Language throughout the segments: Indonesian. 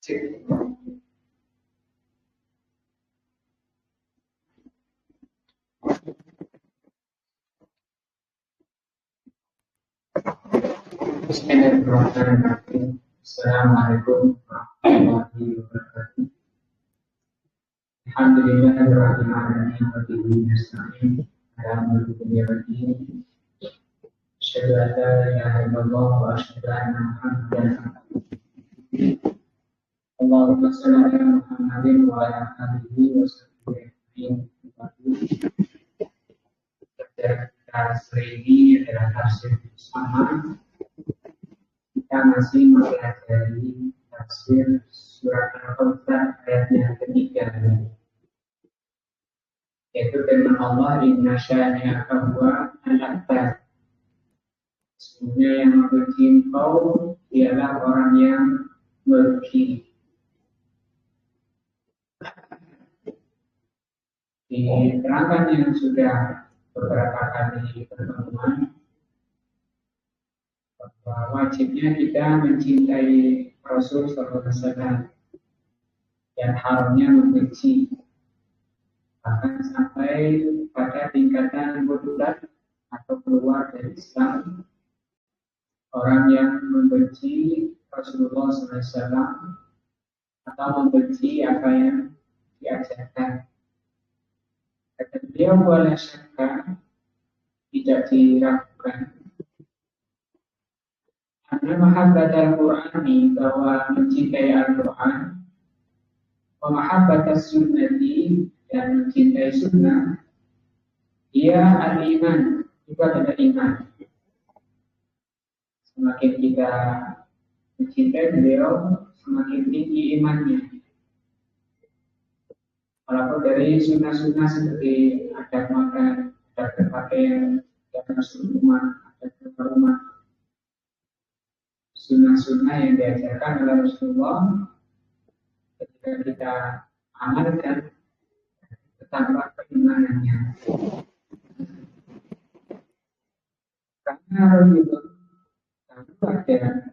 Bismillahirrahmanirrahim. Assalamualaikum warahmatullahi wabarakatuh. Alhamdulillahirabbil alamin wa bihi nasta'in ala umuri dunya waddin. Asyhadu an la ilaha illallah wa asyhadu anna Muhammadan abduhu. Allahumma shalli ala Muhammadin wa ala alihi wa sahbihi ajma'in. Hari ini adalah tafsir bersama. Kita masih mempelajari tafsir surat Al-Qur'an ayat yang ketiga, yaitu firman Allah, Inna syani'aka huwa al-abtar. Sesungguhnya yang membenci engkau ialah orang yang merugi. Diterangkan yang sudah beberapa kali pertemuan bahwa wajibnya kita mencintai Rasul SAW dan haramnya membenci, bahkan sampai pada tingkatan murtad atau keluar dari Islam. Orang yang membenci Rasulullah SAW atau membenci apa yang diajarkan, kata beliau, wala syakka, tidak diragukan, karena mahabbat Al-Qur'ani, bahwa mencintai Al-Qur'an, wa mahabbat as-sunnati, dan mencintai sunnah, ia al-iman, juga adalah iman. Semakin kita mencintai beliau, semakin tinggi imannya. Walaupun dari sunnah-sunnah seperti adab makan, adab berpakaian, adab masuk rumah, adab keluar rumah, sunnah-sunnah yang diajarkan oleh Rasulullah, ketika kita amalkan, bertambah keimanannya. Karena Rasulullah ada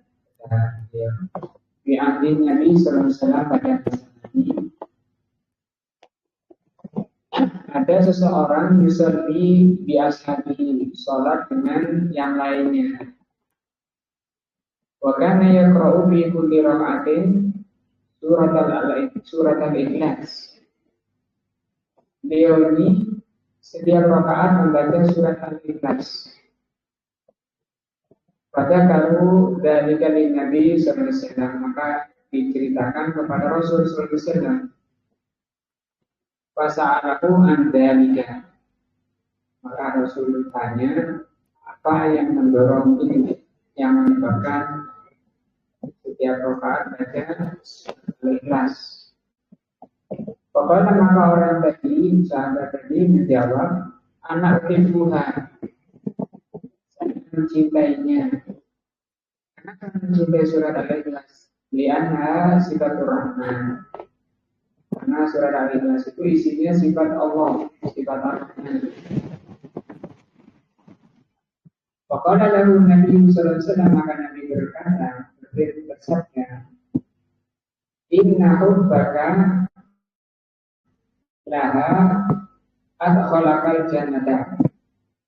diambil Nabi SAW pada masa ini. Ada seseorang yusalli bi ashabihi, sholat dengan yang lainnya. Wa kana yaqra'u fi kulli rak'atin surat al-Ikhlas. Beliau ini setiap rakaat membaca surat al-Ikhlas. Pada kalau dari Nabi SAW, maka diceritakan kepada Rasul SAW. Fasa'alahu an dzalika, maka Rasul tanya, apa yang mendorong ini, yang menyebabkan setiap rakaat baca Al-Ikhlas. Pokoknya maka orang tadi, sahabat tadi menjawab, anak ribuha, saya mencintainya. Kenapa mencintai surat Al-Ikhlas? Lianha sifatur rahman. Karena surat Al-Ikhlas itu isinya sifat Allah, sifat Ar-Rahman. Faqala lahu Nabi sallallahu alaihi wasallam, maka Nabi berkata, bersabda, inna hubbaka laha adkhalakal jannata.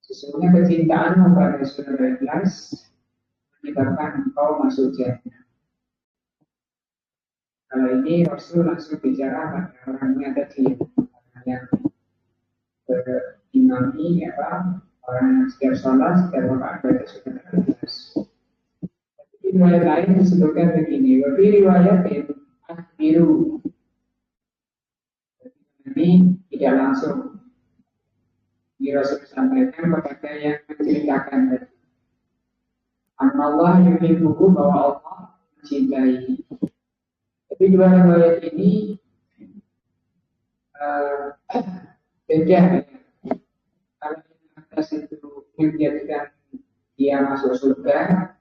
Sesungguhnya kecintaanmu pada surat Al-Ikhlas menyebabkan engkau masuk jannah. Kalau ini Rasul langsung bicara pada orangnya tadi, orang yang berimami, orang yang setiap sholat, setiap rakaat baca surat Al-Ikhlas. Di riwayat lain disebutkan begini, wa fi riwayatin akhbiru. Ini tidak langsung di Rasul sampaikan kepada yang menceritakan tadi. Allah yuhibbuhu, bahwa Allah mencintai. Tapi di dalam ayat ini beda. Kalau yang atas itu menjadikan dia masuk surga,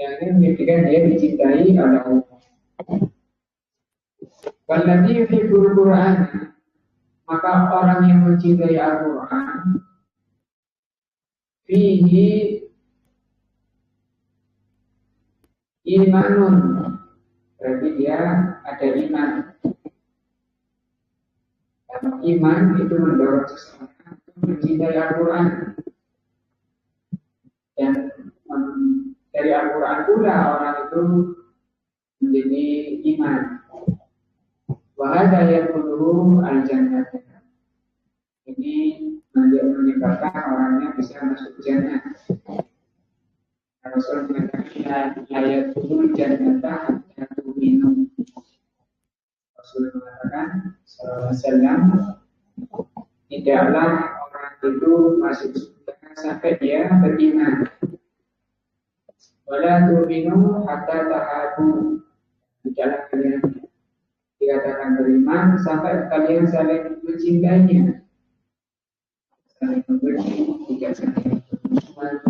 yang ini menjadikan dia dicintai oleh Allah. Walladzi yuhibbul Qur'an, maka orang yang mencintai Al-Qur'an, fihi imanun, berarti dia ada iman. Karena iman itu mendorong seseorang untuk mencintai Al-Quran. Dan dari Al-Quran pula orang itu menjadi iman. Wahada yang perlu al-jannah. Ini menyebabkan orangnya bisa masuk jannah. Rasul mengatakan ayat turun jannah jatuh minum. Rasul mengatakan SAW tidaklah orang itu masuk surga sampai dia beriman. Wala tu'minu hatta tahabu. Tidaklah kalian dikatakan beriman sampai kalian saling mencintainya. Saling membenci, tidak saling bermusuhan.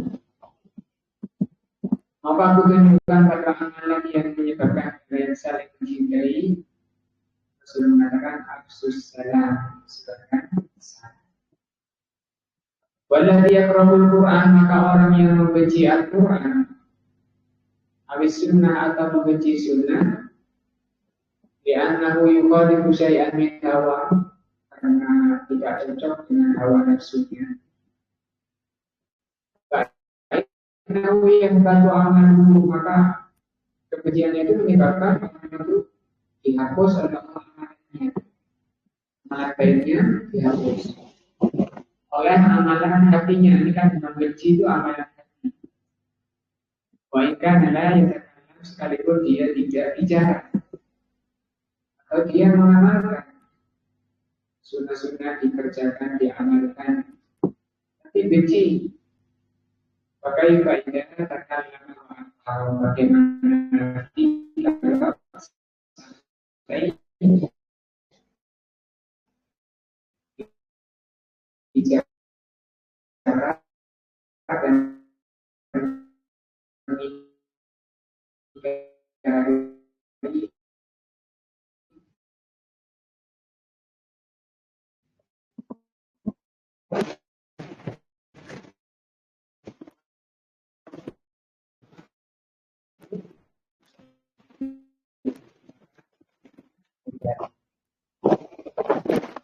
Maka aku tunjukkan pada amalan yang menyebabkan kalian saling mencintai. Rasul mengatakan absus salam, sebarkan salam. Waladhi yakrahul Quran, maka orang yang membenci Al-Quran, awis sunnah atau membenci sunnah, li'annahu yukhalifu syai'an min hawa, karena tidak cocok dengan hawa nafsunya. Nawi yang bantu amal, maka kebenciannya itu menyebabkan orang itu dihapus oleh amalannya, amalan baiknya dihapus oleh amalan hatinya. Ini kan membenci itu amalan hati. Waikan adalah yang terkadang sekalipun dia tidak bicara atau dia mengamalkan sunnah-sunnah dikerjakan, diamalkan, tapi benci. Pakai faedah terkadang atau bagaimana kita bicara dan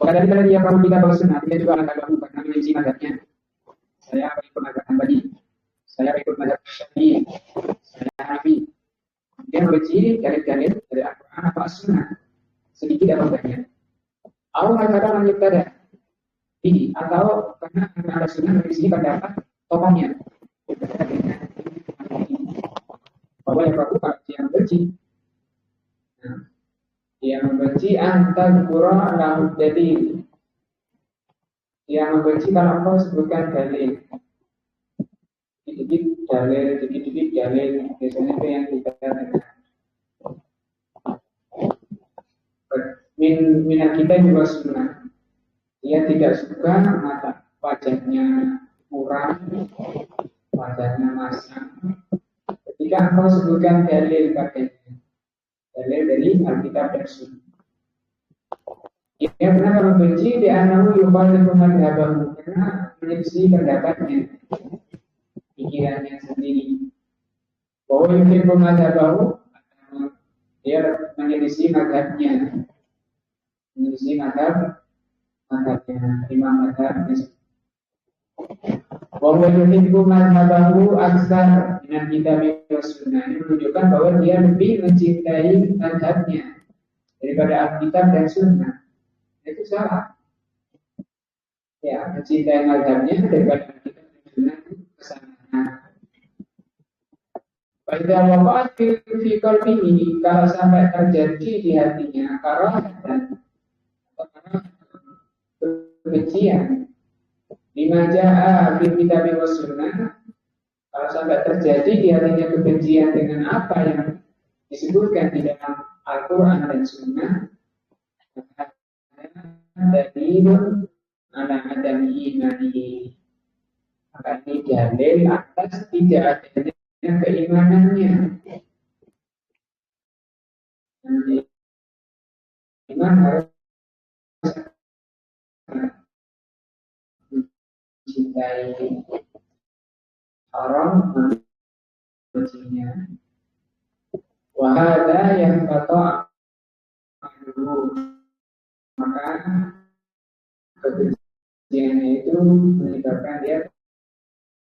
Pada dari dia kalau kita bahas sunnah, dia juga akan kamu karena menci madhabnya. Saya ikut madhab Hambali, saya ikut madhab Syafi'i, saya Hanafi. Dia membenci dalil-dalil dari Al-Quran atau As-Sunnah, sedikit atau banyak. Allah katakan lanjut pada ini, atau karena ada sunnah dari sini pendapat tokohnya. Bahwa yang perlu dia membenci. Dia membenci antar pura lahu dalil. Dia membenci kalau engkau sebutkan dalil. Dikit-dikit dalil, dikit-dikit dalil. Biasanya itu yang kita dengar. Minat kita juga sunnah. Dia tidak suka mata wajahnya kurang, wajahnya masam. Ketika engkau sebutkan dalil padanya, dalil dari Alkitab dan Sunnah. Dia pernah membenci di anahu yukhalifu madhabahu, karena menyelisih pendapatnya, pikirannya sendiri. Bahwa yukhalifu madhabahu, dia menyelisih madhabnya, menyelisih madhabnya, imam madhabnya. Bahwa yukhalifu madhabahu aksar dengan kitab dan Sunnah, ini menunjukkan bahwa dia lebih mencintai madhabnya daripada Alkitab dan Sunnah. Itu salah. Ya, mencintai madhabnya daripada Alkitab dan Sunnah itu kesalahan. Pada waktu fikir ini, kalau sampai terjadi di hatinya karahan atau kebencian, dimajaah di kitab dan Sunnah. Kalau sampai terjadi di hatinya kebencian dengan apa yang disebutkan di dalam Al-Quran dan Sunnah, maka dalilun ala adami imanihi. Maka ini dalil atas tidak adanya keimanannya. Iman harus mencintai orang, membencinya. Wahada yang kata dulu, maka kebenciannya itu menyebabkan dia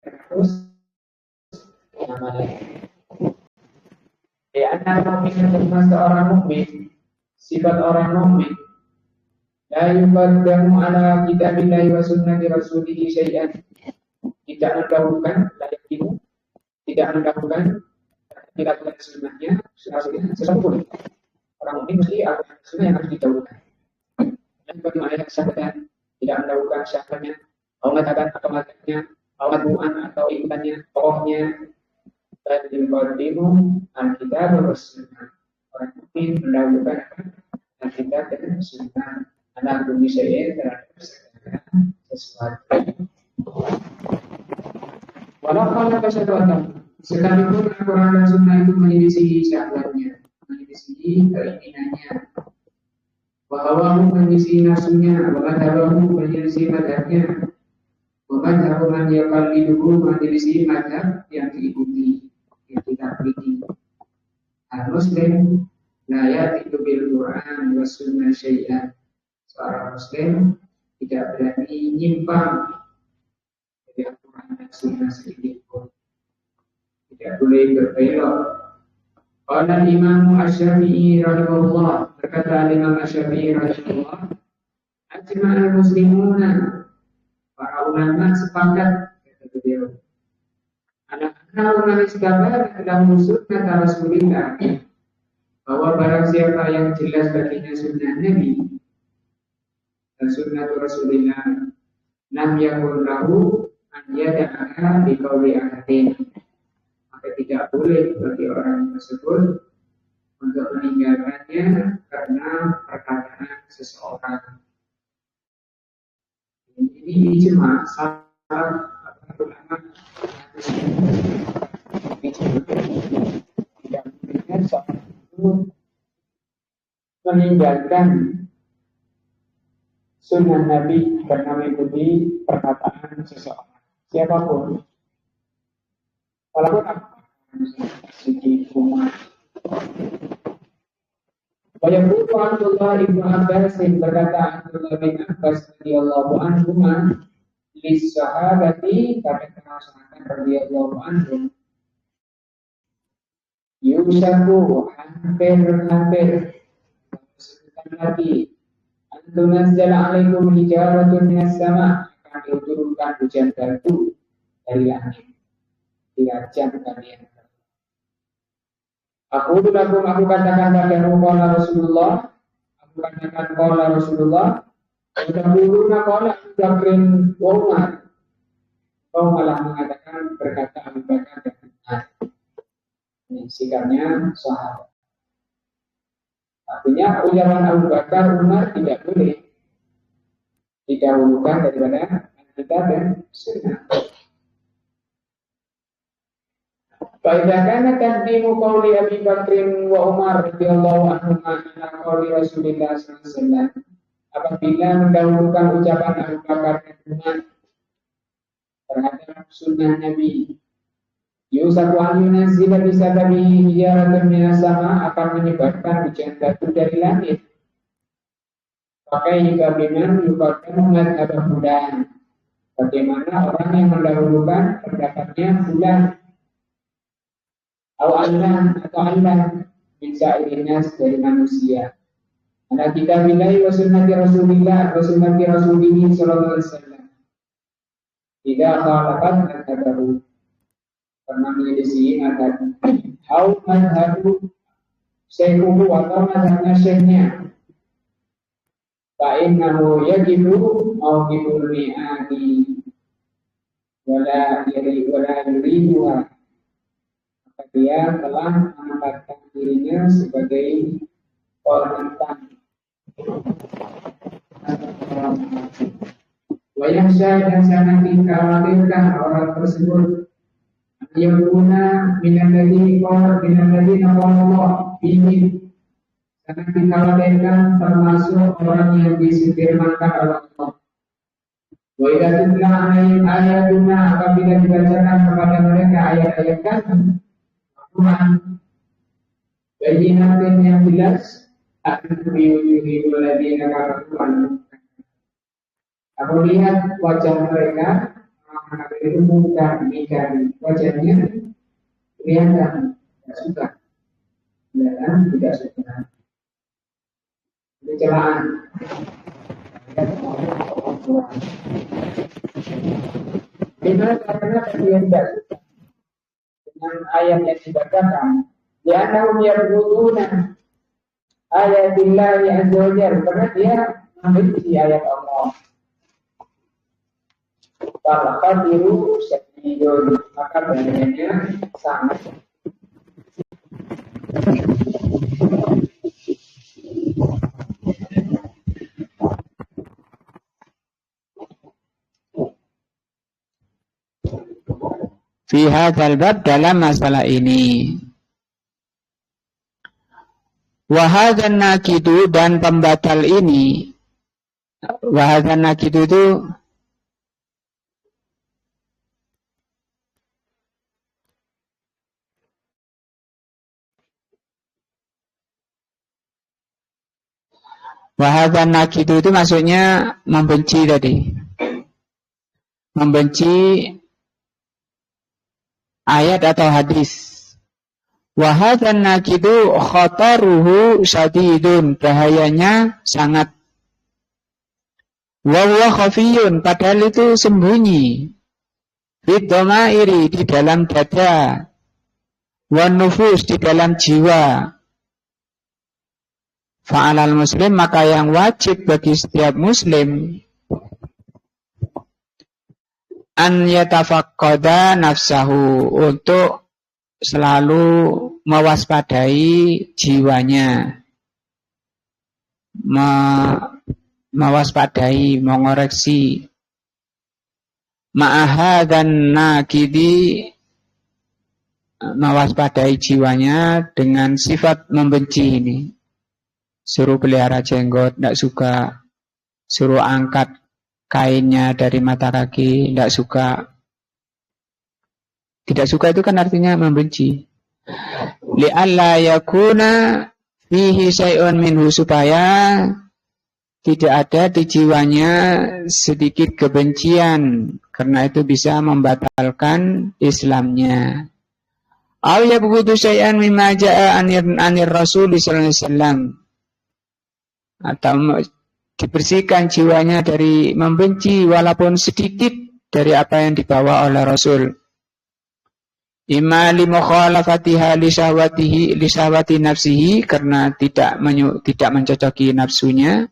terus namanya. Ya, antara mukmin dengan seorang mukmin, sifat orang mukmin, la yuqaddamu ala kitabillahi wa sunnati rasulihi syai'an. Tidak mendahulukan, tidak mendahulukan dilakukan sunnahnya, sesuatu pun. Orang mukmin mesti ada sunnah yang harus didahulukan. Dan bagaimana yang sahabatnya tidak mendahulukan syahadatnya, Allah katakan atau matanya, Allah bu'an atau ikutannya, tokohnya, dan diqaddimu al-kitab wa sunnah. Orang mukmin mendahulukan al-kitab dan sunnah. Anak bumi saya terhadap segala sesuatu. Walau kesetuatan, sekalipun Al-Quran dan Sunnah itu menyelisih syahwatnya, menyelisih keinginannya, wahawamu menyelisih nafsunya, wamadhabamu menyelisih madhabnya, wamadhabu man yaqalliduhu menyelisih madhab yang diikuti, yang tidak teliti. Al-Muslim la ya'tidu bil Quran wa sunnah syai'an. Seorang Muslim tidak berani nyimpang dari Al-Quran dan Sunnah sedikit pun. Tidak boleh berbelok. Qala Imam Asy-Syafi'i rahimahullah, berkata Imam Asy-Syafi'i rahimahullah, ajma'al muslimuna, para ulama sepakat, kata beliau, anak-anak ulama istabar dalam sunnah Rasulullah, bahwa barang siapa yang jelas baginya sunnah Nabi dan sunnah Rasulullah, lam yakun lahu an yada'a bi qauli ahadin, maka tidak boleh bagi orang tersebut untuk meninggalkannya karena perkataan seseorang. Ini ijma salah ulama tidak boleh seorang itu meninggalkan sunnah Nabi karena mengikuti perkataan seseorang, siapapun, walaupun apa segi umat. Wayaqulu Abdullah ibnu Abbas, berkata Abdullah bin Abbas radhiyallahu anhu lis sahabati, kata sahabat radhiyallahu anhu, yusaku hampir sebutkan lagi, tunazzala alaikum hijaratun minas sama, akan diturunkan hujan batu dari langit, dirajam kalian. Aku katakan padamu qala Rasulullah, aku katakan qala Rasulullah, udah qala Bakrin wa Umar. Kau malah mengatakan berkata Abu Bakar dan Umar. Ini sikapnya sahabat. Artinya ucapan Abu Bakar, Umar tidak boleh didahulukan daripada Alkitab dan Sunnah. Faidahkan taqdimu qauli Abi Bakrin wa Umar radhiyallahu anhuma ala qauli Rasulillah sallallahu alaihi wasallam. Apabila mendahulukan ucapan Abu Bakar dan Umar terhadap sunnah Nabi, yusaku an yunazila bisababi hijaratun minas sama, akan menyebabkan hujan batu dari langit. Pakai juga biman yukakan madhab bulan. Bagaimana orang yang mendahulukan pendapatnya bulan atau Allah bisa irinas dari manusia. Karena kita bilai wa sunnati Rasulillah wa sunnati Rasulih sallallahu alaihi wasallam. Tidak khalaqat madhabahu, pernah menyelisih madhab. Au madhabu syekhuhu atau madhabnya syekhnya. Fa'innahu yajibu mawqiful mi'adi wala yuriduha. Dia telah menempatkan dirinya sebagai korban. Wayahsya dan sangat dikhawatirkan orang tersebut yang guna minalladzi Allah ini, sangat dikhawatirkan termasuk orang yang disifirmankan oleh Allah. Wa idza tutla alaihim ayatuna, apabila dibacakan kepada mereka ayat-ayat kami Quran, Bayyinatin yang jelas akan yuhibul ladina kafaru. Aku lihat wajah mereka orang itu mudah mengingkari wajahnya kelihatan tidak suka, kelihatan tidak suka. Kecelakaan. Karena dia tidak suka dengan ayat yang dibacakan. Ya nahum yarbuduna ayatillah azza wa jalla, karena dia membenci ayat Allah. Kalau qadiru syadidun, maka badannya sangat. Fi hadzal bab, dalam masalah ini. Wa hadzan naqidu, dan pembatal ini. Wa hadzan naqidu itu Wahadzan naqidu itu maksudnya membenci tadi. Membenci ayat atau hadis. Wahadzan naqidu khataruhu syadidun, bahayanya sangat. Wa huwa khafiyun, padahal itu sembunyi. Fid dhamairi, di dalam dada. Wan nufus, di dalam jiwa. Fa'alal muslim, maka yang wajib bagi setiap muslim an yatafaqqada nafsahu, untuk selalu mewaspadai jiwanya, mewaspadai, mengoreksi. Ma'aha dan nakidi, mewaspadai jiwanya dengan sifat membenci ini. Suruh pelihara jenggot, tidak suka. Suruh angkat kainnya dari mata kaki, tidak suka. Tidak suka itu kan artinya membenci. Li'alla yakuna fihi syai'un minhu, supaya tidak ada di jiwanya sedikit kebencian, karena itu bisa membatalkan Islamnya. Aw yabghudu syai'an mimma ja'a anir Rasul sallallahu alaihi wasallam, atau dibersihkan jiwanya dari membenci walaupun sedikit dari apa yang dibawa oleh Rasul. Imma li mukhalafatiha li syahwati nafsihi, karena tidak mencocoki nafsunya,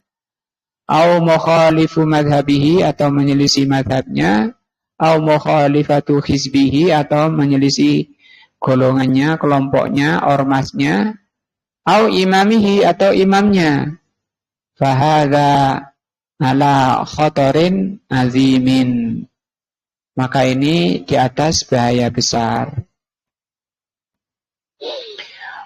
au mukhalifu madhabihi, atau menyelisih madhabnya, au mukhalifatu hizbihi, atau menyelisih golongannya, kelompoknya, ormasnya, au imamihi, atau imamnya. Fahadha ala khatarin azimin, maka ini di atas bahaya besar.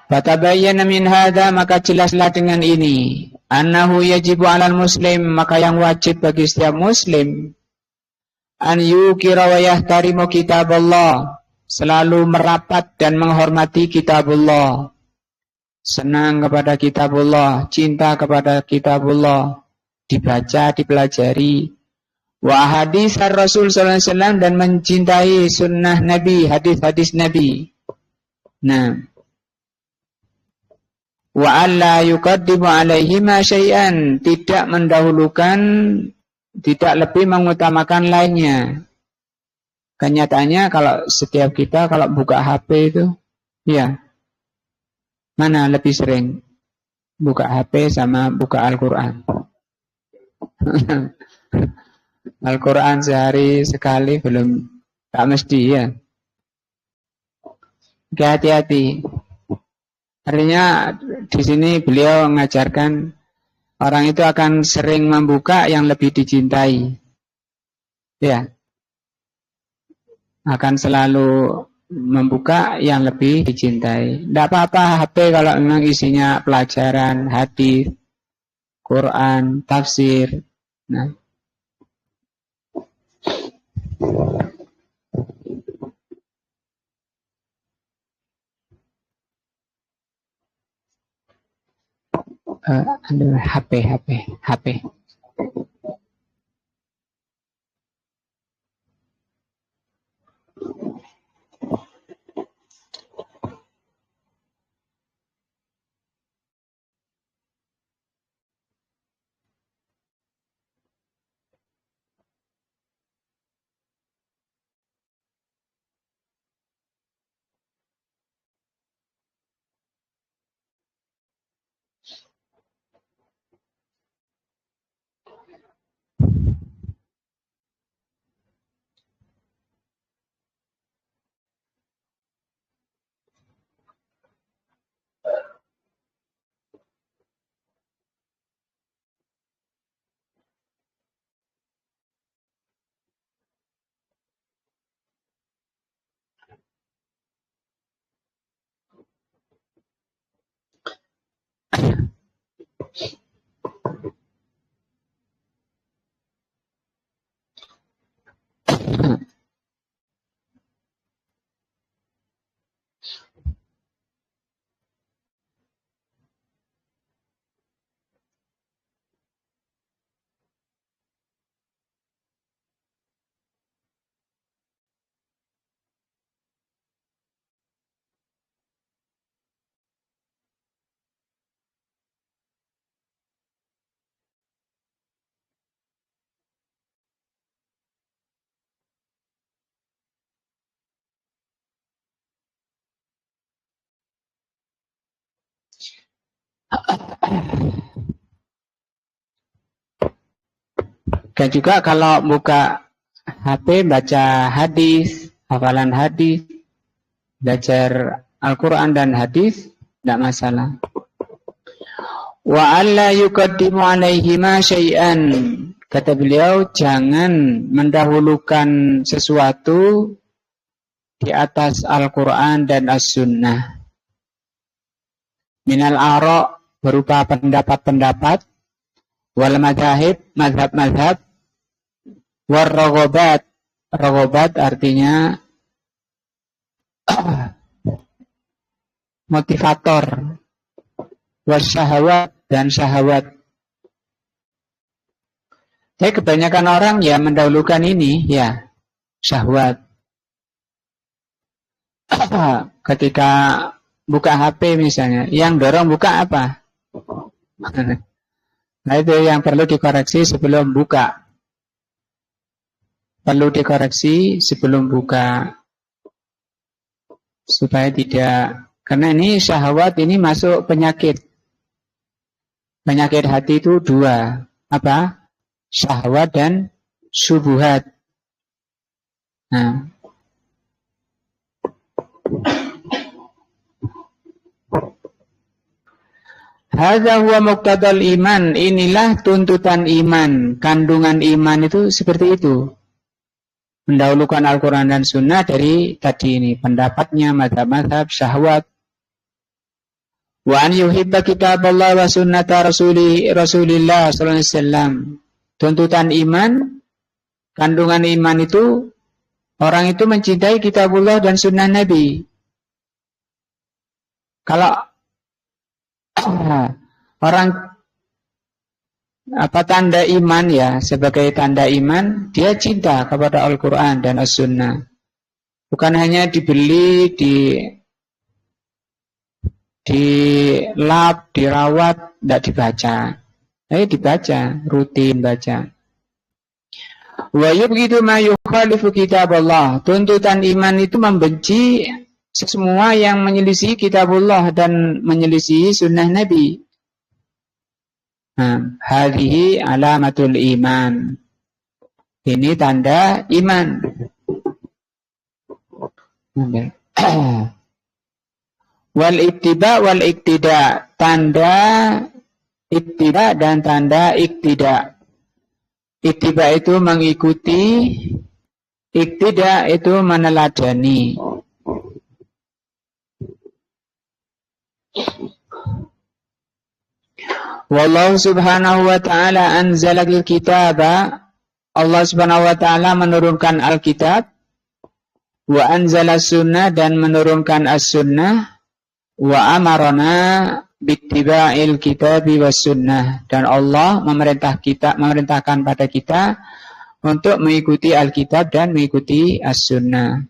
Fatabayyana min hadha, maka jelaslah dengan ini, annahu yajibu 'alal muslim, maka yang wajib bagi setiap muslim, an yukira wa yahtarimu kitaballah, selalu merapat dan menghormati kitabullah. Senang kepada kitabullah, cinta kepada kitabullah, dibaca, dipelajari. Wa hadis Rasul sallallahu alaihi wasallam, dan mencintai sunnah Nabi, hadis-hadis Nabi. Nah, wa alla yuqaddimu alaihima syai'an, tidak mendahulukan, tidak lebih mengutamakan lainnya. Kenyataannya kalau setiap kita kalau buka HP itu, ya, mana lebih sering? Buka HP sama buka Al-Quran. Al-Quran sehari sekali belum, tak mesti ya. Hati-hati. Artinya di sini beliau mengajarkan orang itu akan sering membuka yang lebih dicintai. Ya. Akan selalu membuka yang lebih dicintai. Tidak apa-apa HP kalau memang isinya pelajaran, hadis, Quran, tafsir. Nah. HP. Dan juga kalau buka HP baca hadis, hafalan hadis, belajar Al-Quran dan hadis, tidak masalah. Wa alla yuqaddimu alaihima syai'an. Kata beliau, jangan mendahulukan sesuatu di atas Al-Quran dan As-Sunnah. Minal ara' berupa pendapat-pendapat, wal madhahib, madhab-madhab, war raghabat. Raghabat artinya motivator. Was syahwat dan syahwat. Tapi kebanyakan orang ya mendahulukan ini ya syahwat. Ketika buka HP misalnya, yang dorong buka apa? Nah itu yang perlu dikoreksi sebelum buka. Perlu dikoreksi sebelum buka. Supaya tidak, karena ini syahwat ini masuk penyakit. Penyakit hati itu dua. Apa? Syahwat dan syubhat. Nah. Hadza huwa muqtadal iman. Inilah tuntutan iman. Kandungan iman itu seperti itu. Mendahulukan Al-Quran dan Sunnah dari tadi ini. Pendapatnya, madhab-madhab, syahwat. Wa an yuhibba kitaballah wa sunnata Rasulillah sallallahu alaihi wasallam. Tuntutan iman, kandungan iman itu, orang itu mencintai kitabullah dan sunnah Nabi. Kalau orang apa tanda iman ya, sebagai tanda iman dia cinta kepada Al-Quran dan As-Sunnah. Bukan hanya dibeli, dilap, dirawat, tidak dibaca. Dibaca, rutin baca. Wa yubghidu ma yukhalifu kitaballah. Tuntutan iman itu membenci semua yang menyelisih kitabullah dan menyelisih sunnah Nabi. Hadhihi alamatul iman. Ini tanda iman. Wal ittiba wal iktida. Tanda ittiba dan tanda iktida. Ittiba itu mengikuti, iktida itu meneladani. Wallahu subhanahu wa ta'ala anzalal kitaba. Allah subhanahu wa ta'ala menurunkan Alkitab. Wa anzala sunnah dan menurunkan as-sunnah. Wa amarana bittiba'il kitabi was sunnah, dan Allah memerintahkan pada kita untuk mengikuti Alkitab dan mengikuti as-sunnah.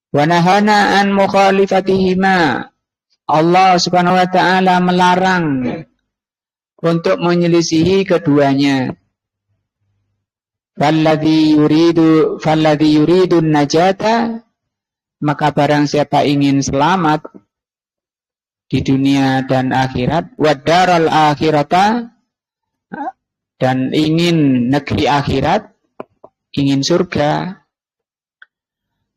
Wa nahana an mukhalifatihima, Allah Subhanahu wa taala melarang untuk menyelisihi keduanya. Falladhi yuridun najata, maka barang siapa ingin selamat di dunia dan akhirat, wadaral akhirata, dan ingin negeri akhirat, ingin surga,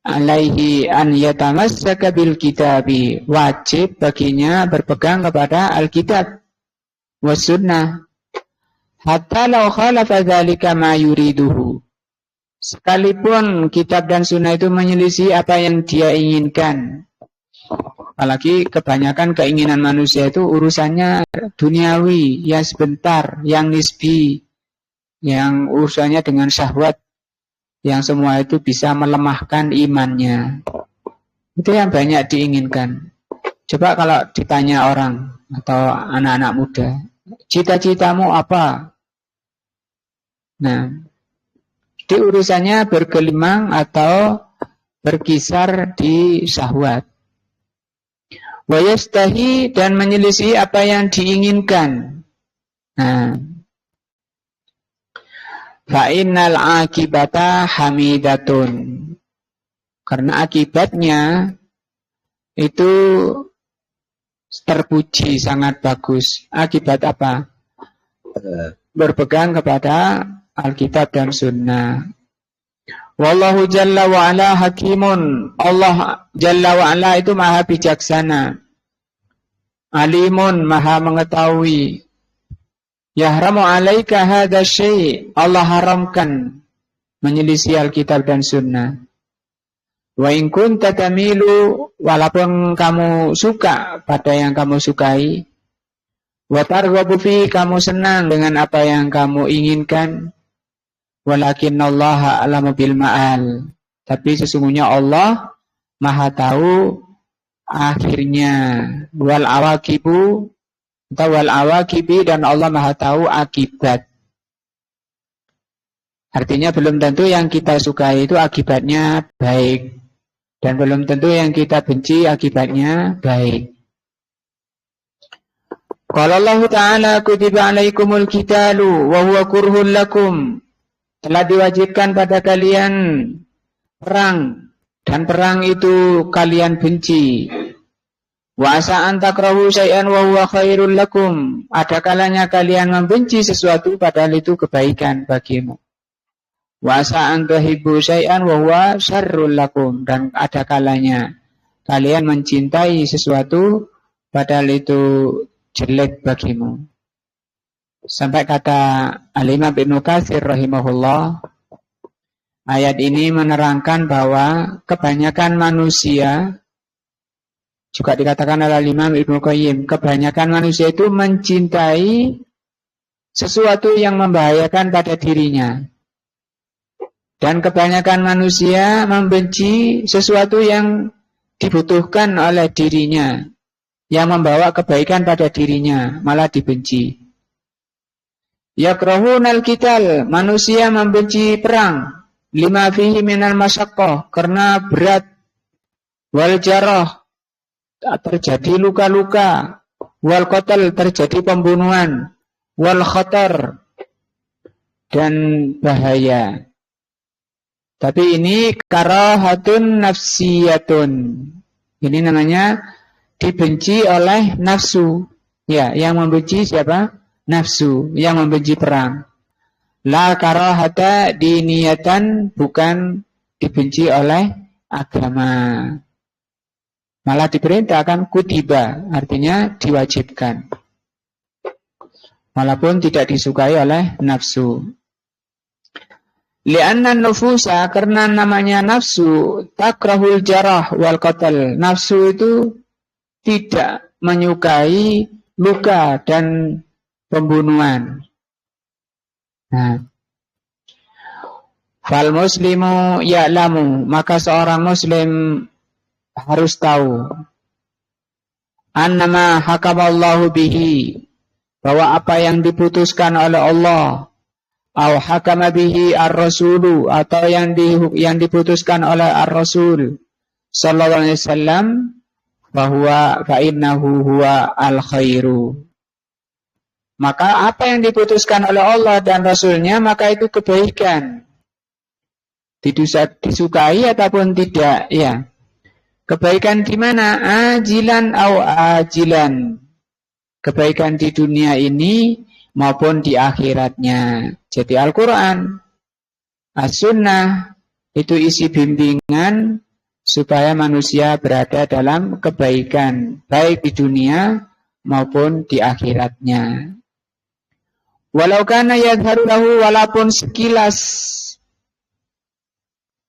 alaihi an yatamassaka bil kitabi, wajib baginya berpegang kepada Alkitab was sunnah, hatta law khalafa dzalika ma yuriduhu, sekalipun kitab dan sunnah itu menyelisih apa yang dia inginkan. Apalagi kebanyakan keinginan manusia itu urusannya duniawi, yang sebentar, yang nisbi, yang urusannya dengan syahwat, yang semua itu bisa melemahkan imannya. Itu yang banyak diinginkan. Coba kalau ditanya orang atau anak-anak muda, cita-citamu apa? Nah, di urusannya bergelimang atau berkisar di syahwat. Wa yastahi, dan menyelisih apa yang diinginkan. Nah, fa innal akibata hamidatun, karena akibatnya itu terpuji, sangat bagus. Akibat apa? Berpegang kepada Alkitab dan Sunnah. Wallahu jalla wa ala hakimun, Allah jalla wa ala itu maha bijaksana. Alimun, maha mengetahui. Yahramu alaika hadha syai', Allah haramkan menyelisih Alkitab dan Sunnah. Wa in kunta tamilu, walaupun kamu suka pada yang kamu sukai, wa targhabu fi, kamu senang dengan apa yang kamu inginkan, walakinnallaha a'lamu bil ma'al, tapi sesungguhnya Allah maha tahu akhirnya. Wal awaqibu, wal awaqibi, dan Allah maha tahu akibat. Artinya belum tentu yang kita sukai itu akibatnya baik, dan belum tentu yang kita benci akibatnya baik. Qala Allah Ta'ala kutiba alaikumul qitalu wa huwa kurhul lakum, telah diwajibkan pada kalian perang, dan perang itu kalian benci. Wa asa an takrahu syai'an wa huwa khairul lakum, ada kalanya kalian membenci sesuatu padahal itu kebaikan bagimu. Wa asa an tuhibbu syai'an wa huwa syarrul lakum, dan ada kalanya kalian mencintai sesuatu padahal itu jelek bagimu. Sampai kata Al-Imam Ibnu Katsir rahimahullah, ayat ini menerangkan bahwa kebanyakan manusia, juga dikatakan oleh Al-Imam Ibnu Qayyim, kebanyakan manusia itu mencintai sesuatu yang membahayakan pada dirinya, dan kebanyakan manusia membenci sesuatu yang dibutuhkan oleh dirinya, yang membawa kebaikan pada dirinya, malah dibenci. Yakrahunal qital, manusia membenci perang, lima fihi minal masyaqqah, karena berat, wal jarah, terjadi luka-luka, wal qatl, terjadi pembunuhan, wal khatar, dan bahaya. Tapi ini karahatun nafsiyatun, ini namanya dibenci oleh nafsu. Ya, yang membenci siapa? Nafsu, yang membenci perang. La karahata diniyatan, bukan dibenci oleh agama. Malah diperintahkan kutiba, artinya diwajibkan. Walaupun tidak disukai oleh nafsu. Li'anna nufusa, karena namanya nafsu, takrahul jarah wal qatl. Nafsu itu tidak menyukai luka dan pembunuhan. Nah, fal muslimu ya'lamu, maka seorang muslim harus tahu annama hakamallahu bihi, bahwa apa yang diputuskan oleh Allah, au hakama bihi ar-rasulu, atau yang diputuskan oleh ar-rasul sallallahu alaihi wasallam, bahwa fa innahu huwa al-khairu. Maka apa yang diputuskan oleh Allah dan Rasulnya, maka itu kebaikan. Disukai ataupun tidak, ya. Kebaikan di mana? Ajilan au ajilan. Kebaikan di dunia ini maupun di akhiratnya. Jadi Al-Quran, As-Sunnah, itu isi bimbingan supaya manusia berada dalam kebaikan, baik di dunia maupun di akhiratnya. Walau kana yadharu lahu, walaupun sekilas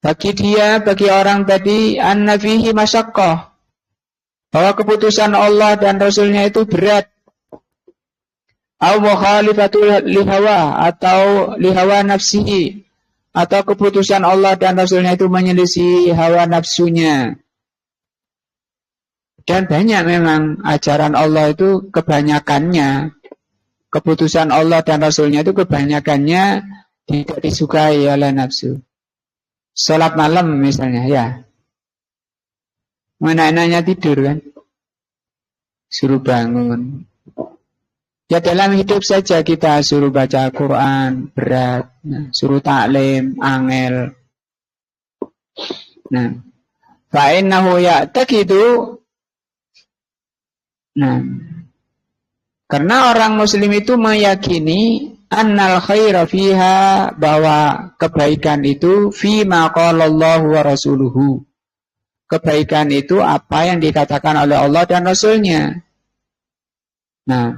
bagi orang tadi, anna fihi masyaqqah, bahwa keputusan Allah dan Rasulnya itu berat, au mukhalifatul lihawa, atau lihawa nafsihi, atau keputusan Allah dan Rasulnya itu menyelisih hawa nafsunya. Dan banyak memang ajaran Allah itu kebanyakannya, keputusan Allah dan Rasulnya itu kebanyakannya tidak disukai oleh nafsu. Salat malam misalnya, ya. Mana-enaknya tidur kan, suruh bangun. Ya dalam hidup saja kita suruh baca Al-Quran, berat. Suruh taklim, angel. Nah, fa'innahu ya'taqidu. Nah, karena orang muslim itu meyakini annal khaira fiha, bahwa kebaikan itu fima qalallahu wa rasuluhu. Kebaikan itu apa yang dikatakan oleh Allah dan Rasulnya. Nah,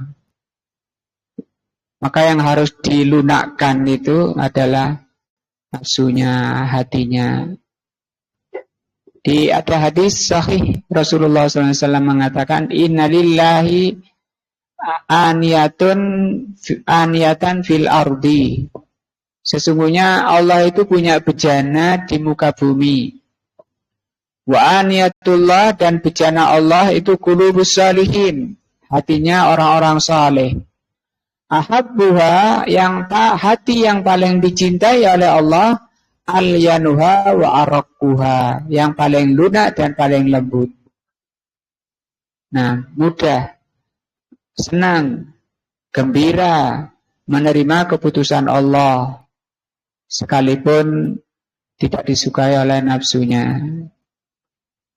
maka yang harus dilunakkan itu adalah nafsunya, hatinya. Ada hadis sahih Rasulullah SAW mengatakan, Inna lillahi aniyatan fil ardi. Sesungguhnya Allah itu punya bejana di muka bumi. Wa aniyatullah, dan bejana Allah itu qulubus salihin, hatinya orang-orang saleh. Ahabbuha, hati yang paling dicintai oleh Allah, al-yanuha wa araqquha, yang paling lunak dan paling lembut. Nah, mudah, senang, gembira menerima keputusan Allah, sekalipun tidak disukai oleh nafsunya.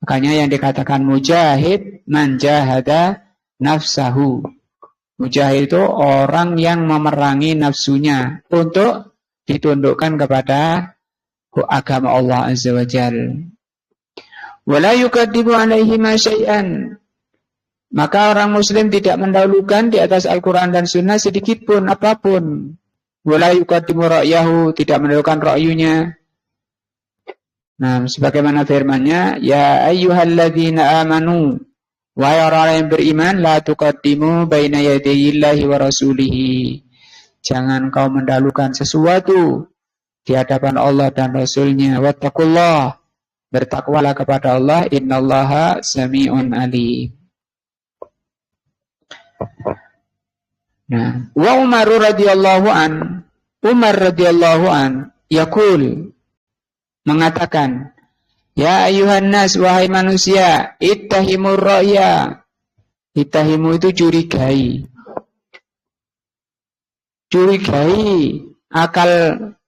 Makanya yang dikatakan mujahid, man jahada nafsahu. Mujahid itu orang yang memerangi nafsunya untuk ditundukkan kepada agama Allah Azza wa Jalla. Wala yukaddimu alaihi ma syai'an. Maka orang muslim tidak mendahulukan di atas Al-Quran dan Sunnah sedikit pun apapun. Wala yukaddimu ra'yahu, tidak mendahulukan ra'yunya. Nah, sebagaimana firman-Nya, ya ayyuhalladzina amanu, wahai orang yang beriman, la tuqaddimu baina yadayillahi wa rasulihi. Jangan kau mendahulukan sesuatu di hadapan Allah dan Rasulnya. Wattaqullah, bertakwalah kepada Allah, innallaha sami'un alim. Nah, wa Umar radhiyallahu an yaqul, mengatakan, ya ayuhan nas, wahai manusia, ittahimur ra'ya. Ittahimu itu curigai.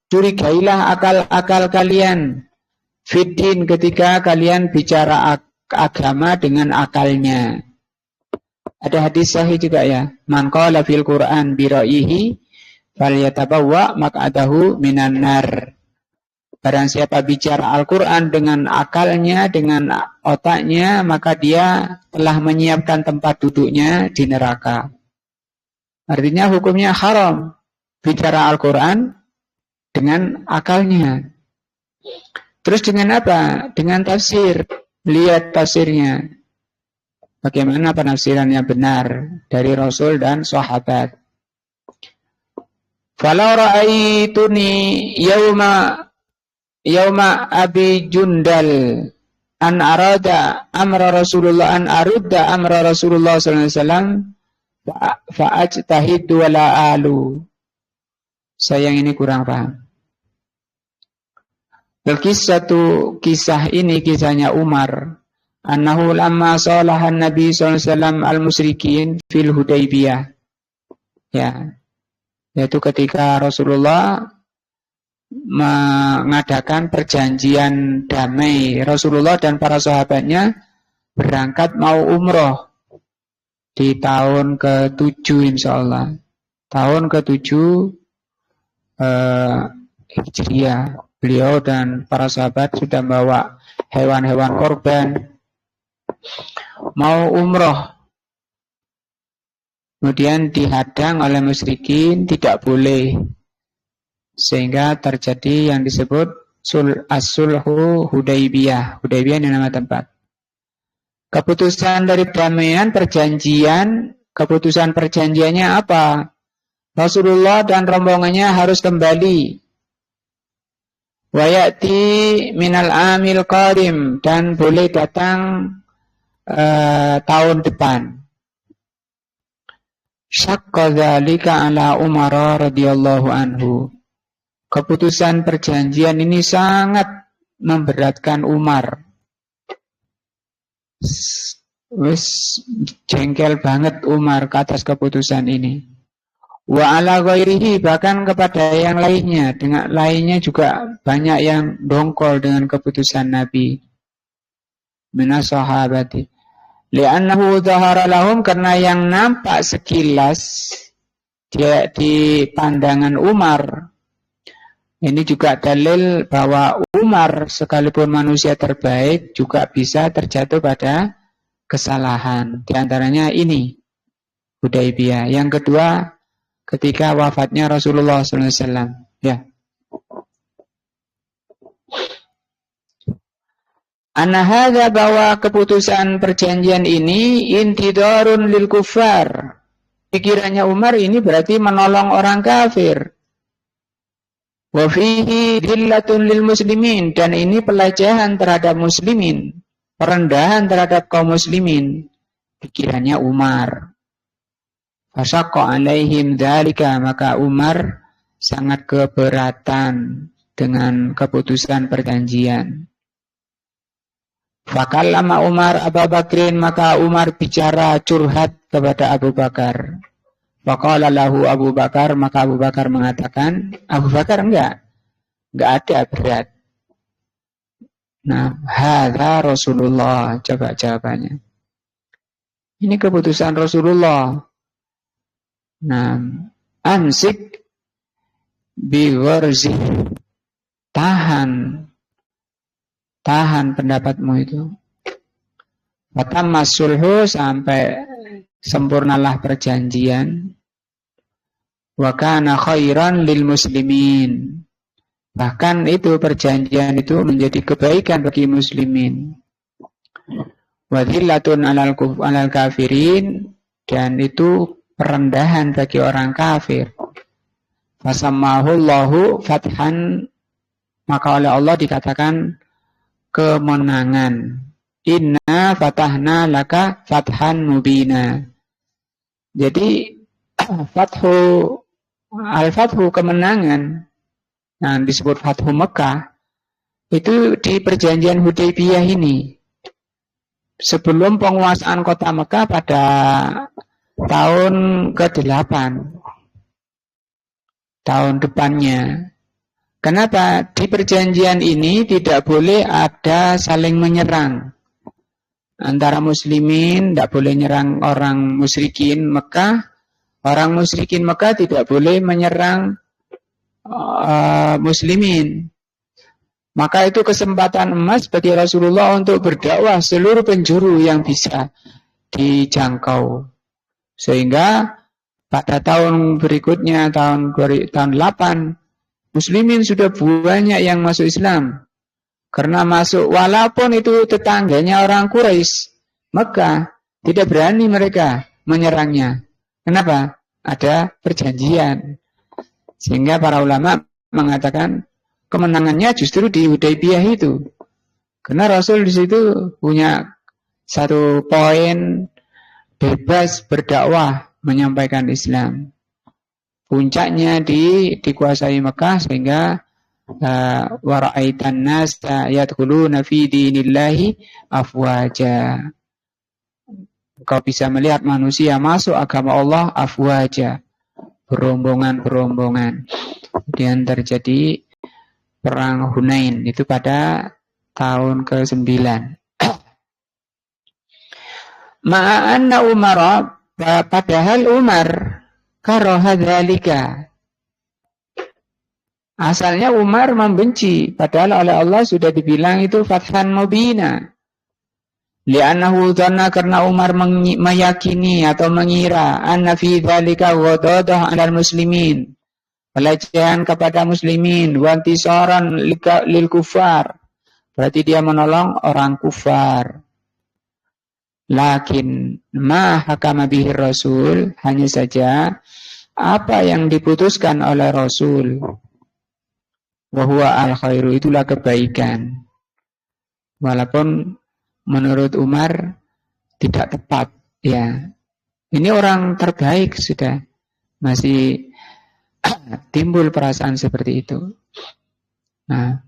Curigailah akal kalian. Fiddin, ketika kalian bicara agama dengan akalnya. Ada hadis sahih juga ya. Man qala fil Qur'an bi ra'yihi falyatabawwa maq'adahu minan nar. Barang siapa bicara Al-Quran dengan akalnya, dengan otaknya, maka dia telah menyiapkan tempat duduknya di neraka. Artinya hukumnya haram bicara Al-Quran dengan akalnya. Terus dengan apa? Dengan tafsir. Lihat tafsirnya. Bagaimana penafsirannya benar dari Rasul dan sahabat. Falau ra'aituni yauma Abi Jundal an arada amra Rasulullah an arudda amra Rasulullah sallallahu alaihi wasallam fa ajtahid wala alu. Sayang ini kurang paham. Satu kisah ini kisahnya Umar. Annahu lamma salahan Nabi sallallahu alaihi wasallam al-musyrikin fil Hudaybiyah. Ya. Yaitu ketika Rasulullah mengadakan perjanjian damai, Rasulullah dan para sahabatnya berangkat mau umroh di tahun ke-7 insyaallah. Tahun ke-7 Hijriah. Beliau dan para sahabat sudah bawa hewan-hewan korban mau umroh. Kemudian dihadang oleh musyrikin, tidak boleh. Sehingga terjadi yang disebut as-sulhu Hudaybiyah. Hudaybiyah ini nama tempat. Keputusan dari perdamaian, perjanjian, keputusan perjanjiannya apa? Rasulullah dan rombongannya harus kembali. Wayati minal amil qadim, dan boleh datang tahun depan. Syaqqa dzalika ala Umar radhiyallahu anhu. Keputusan perjanjian ini sangat memberatkan Umar. Wis jengkel banget Umar ke atas keputusan ini. Wa ala ghairihi, bahkan kepada yang lainnya, dengan lainnya juga banyak yang dongkol dengan keputusan Nabi. Minas sahabati. Li'annahu dhahara lahum, karena yang nampak sekilas dia di pandangan Umar. Ini juga dalil bahwa Umar sekalipun manusia terbaik juga bisa terjatuh pada kesalahan. Di antaranya ini Hudaybiyah. Yang kedua, ketika wafatnya Rasulullah SAW. Ya. Anna hadza, bahwa keputusan perjanjian ini intidarun lil kufar. Pikirannya Umar ini berarti menolong orang kafir. Wa fihi dillatun lil muslimin, dan ini pelecehan terhadap muslimin, perendahan terhadap kaum muslimin. Pikirannya Umar. Fasyaqqa alaihim dzalika, maka Umar sangat keberatan dengan keputusan perjanjian. Fakallama Umar Abu Bakrin, maka Umar bicara curhat kepada Abu Bakar. Faqala lahu Abu Bakar, maka Abu Bakar mengatakan, Abu Bakar enggak ada berat. Nah, hadza Rasulullah, coba jawabannya. Ini keputusan Rasulullah. Nah, amsik biwarzi, tahan pendapatmu itu. Fatamma sulhu, sampai sempurnalah perjanjian. Wa kana khairan lil muslimin, bahkan itu perjanjian itu menjadi kebaikan bagi muslimin. Wa dhillatun alal kafirin, dan itu perendahan bagi orang kafir. Fasammahullahu fathan, maka oleh Allah dikatakan kemenangan. Inna fatahna laka fathan mubina. Jadi al-fathu kemenangan, nah disebut Fathu Mekah, itu di perjanjian Hudaybiyah ini. Sebelum penguasaan kota Mekah pada tahun ke-8, tahun depannya. Kenapa? Di perjanjian ini tidak boleh ada saling menyerang antara muslimin, tidak boleh nyerang orang musyrikin Mekah. Orang musyrikin Mekah tidak boleh menyerang muslimin. Maka itu kesempatan emas bagi Rasulullah untuk berdakwah seluruh penjuru yang bisa dijangkau. Sehingga pada tahun berikutnya, tahun 8, muslimin sudah banyak yang masuk Islam. Karena masuk, walaupun itu tetangganya orang Quraisy, Mekah, tidak berani mereka menyerangnya. Kenapa? Ada perjanjian. Sehingga para ulama mengatakan kemenangannya justru di Hudaybiyah itu. Karena Rasul di situ punya satu poin bebas berdakwah menyampaikan Islam. Puncaknya dikuasai Mekah sehingga wa ra'aitan nas yadkhuluna fi dinillahi afwaja. Kau bisa melihat manusia masuk agama Allah afwaja, berombongan-berombongan. Kemudian terjadi perang Hunain itu pada tahun ke-9. Ma'anna Umar, padahal Umar karaha dzalika. Asalnya Umar membenci, padahal oleh Allah sudah dibilang itu fathan mubina. Li'annahu dhanna, karena Umar meyakini atau mengira anna fi dzalika ghadadah 'alal muslimin, pelecehan kepada muslimin, wa intisaran lil kufar, berarti dia menolong orang kufar. Lakin ma hakama bihi Rasul, hanya saja apa yang diputuskan oleh Rasul, wa huwa al-khairu, itulah kebaikan. Walaupun menurut Umar tidak tepat, ya. Ini orang terbaik sudah, masih timbul perasaan seperti itu. Nah,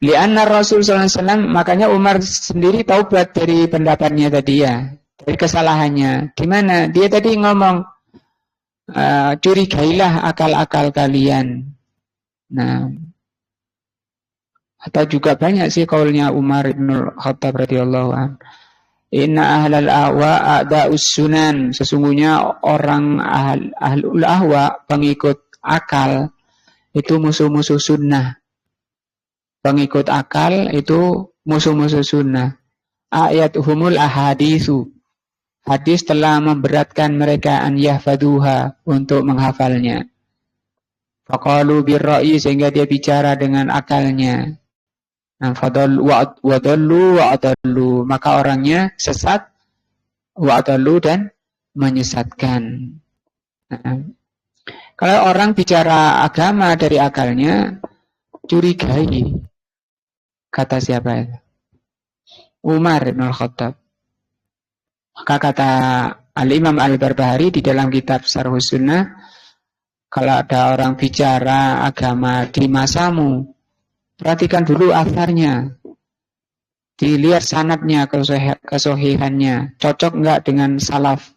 li'anna Rasul sallallahu alaihi wasallam, makanya Umar sendiri taubat dari pendapatnya tadi ya, dari kesalahannya. Gimana? Dia tadi ngomong curigailah akal-akal kalian. Nah, atau juga banyak sih kaulnya Umar bin Khattab radhiyallahu anhu. Inna ahlal ahwa a'da'us sunan, sesungguhnya orang ahlul ahwa, pengikut akal, itu musuh-musuh sunnah. Pengikut akal itu musuh-musuh sunnah. Ayatuhumul ahaditsu, hadis telah memberatkan mereka an yahfaduha, untuk menghafalnya. Faqalu birra'yi, sehingga dia bicara dengan akalnya. Nah, wadallu wa'adallu, maka orangnya sesat, wa'adallu, dan menyesatkan. Nah, kalau orang bicara agama dari akalnya, curigai. Kata siapa itu? Umar bin Khattab. Maka kata Al-Imam Al-Barbahari di dalam kitab Syarhus Sunnah, kalau ada orang bicara agama di masamu, perhatikan dulu asarnya, dilihat sanadnya, kesohihannya, cocok enggak dengan salaf.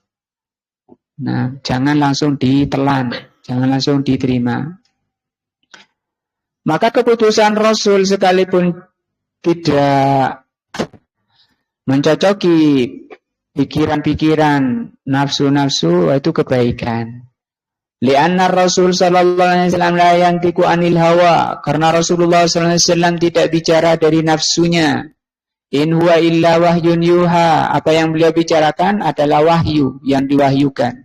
Nah, jangan langsung ditelan, jangan langsung diterima. Maka keputusan Rasul sekalipun tidak mencocoki pikiran-pikiran, nafsu-nafsu, itu kebaikan. Lianna Rasul sallallahu alaihi wasallam la yantiqu anil hawa, karena Rasulullah sallallahu alaihi wasallam tidak bicara dari nafsunya. In huwa illa wahyun yuha, apa yang beliau bicarakan adalah wahyu yang diwahyukan.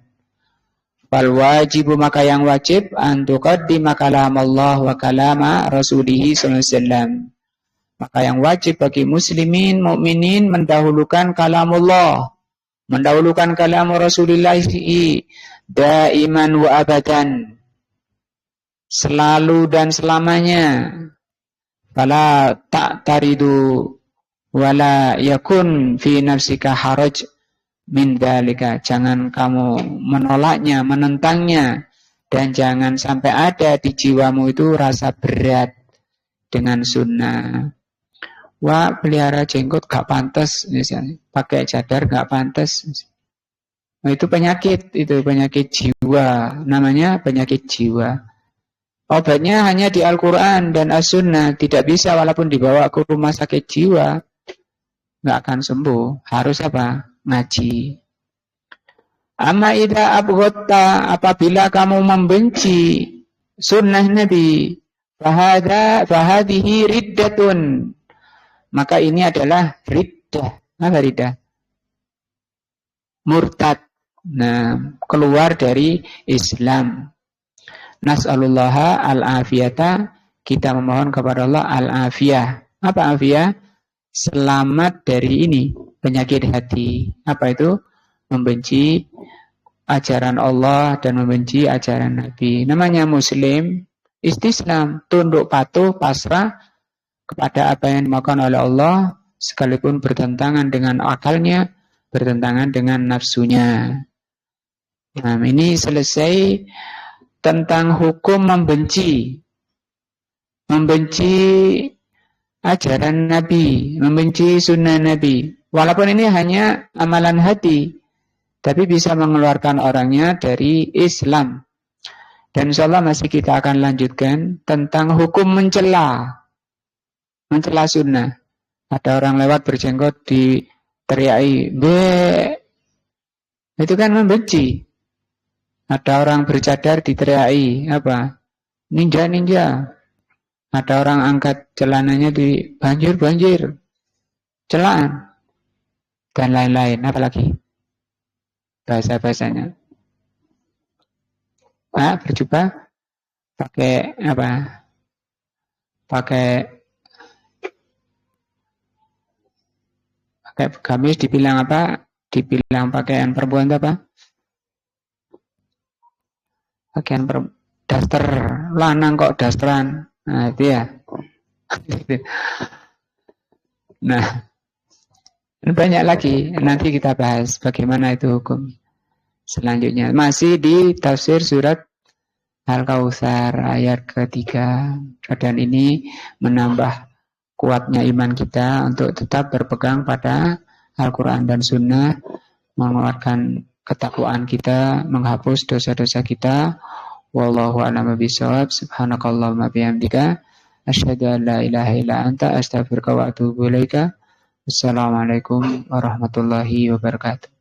Fal wajibu, maka yang wajib, an tuqaddima kalam Allah wa kalama rasulih sallallahu alaihi wasallam. Maka yang wajib bagi muslimin mukminin mendahulukan kalamullah, mendahulukan kalam Rasulullah daiman wa abadan, selalu dan selamanya. Fala ta'taridu wala yakun fi nafsika haraj min dzalika, jangan kamu menolaknya, menentangnya, dan jangan sampai ada di jiwamu itu rasa berat dengan sunnah. Wah, pelihara jenggot gak pantas misalnya, pakai cadar gak pantas. Nah, itu penyakit jiwa, namanya penyakit jiwa. Obatnya hanya di Al-Quran dan As-Sunnah, tidak bisa walaupun dibawa ke rumah sakit jiwa, nggak akan sembuh. Harus apa? Ngaji. Amma idza abghata, apabila kamu membenci sunnah Nabi, fahadhihi riddatun, maka ini adalah riddah. Apa riddah? Murtad. Nah, keluar dari Islam. Nas'alullaha al-afiyata, kita memohon kepada Allah al-afiyah. Apa afiyah? Selamat dari ini, penyakit hati. Apa itu? Membenci ajaran Allah dan membenci ajaran Nabi. Namanya muslim, istislam, tunduk patuh, pasrah kepada apa yang dimakan oleh Allah, sekalipun bertentangan dengan akalnya, bertentangan dengan nafsunya. Nah, ini selesai tentang hukum membenci ajaran Nabi, membenci sunnah Nabi. Walaupun ini hanya amalan hati, tapi bisa mengeluarkan orangnya dari Islam. Dan insyaallah masih kita akan lanjutkan tentang hukum mencela sunnah. Ada orang lewat berjenggot diteriaki, "Be." Itu kan membenci. Ada orang bercadar diteriaki, apa? "Ninja, ninja." Ada orang angkat celananya di banjir, celaan. Dan lain-lain, apalagi bahasa-bahasanya. Berjubah pakai apa? Pakai gamis dibilang apa? Dibilang pakaian perempuan itu apa? Pakaian daster, lanang kok dasteran. Nah, itu ya. Nah, banyak lagi. Nanti kita bahas bagaimana itu hukum selanjutnya. Masih di tafsir surat Al-Kautsar ayat ketiga. Dan ini menambah kuatnya iman kita untuk tetap berpegang pada Al-Quran dan Sunnah, menguatkan ketakwaan kita, menghapus dosa-dosa kita. Wallahu a'lam bishawab. Subhanakallahumma bihamdika asyhadu an la ilaha illa anta astaghfiruka wa atubu ilaika. Assalamualaikum warahmatullahi wabarakatuh.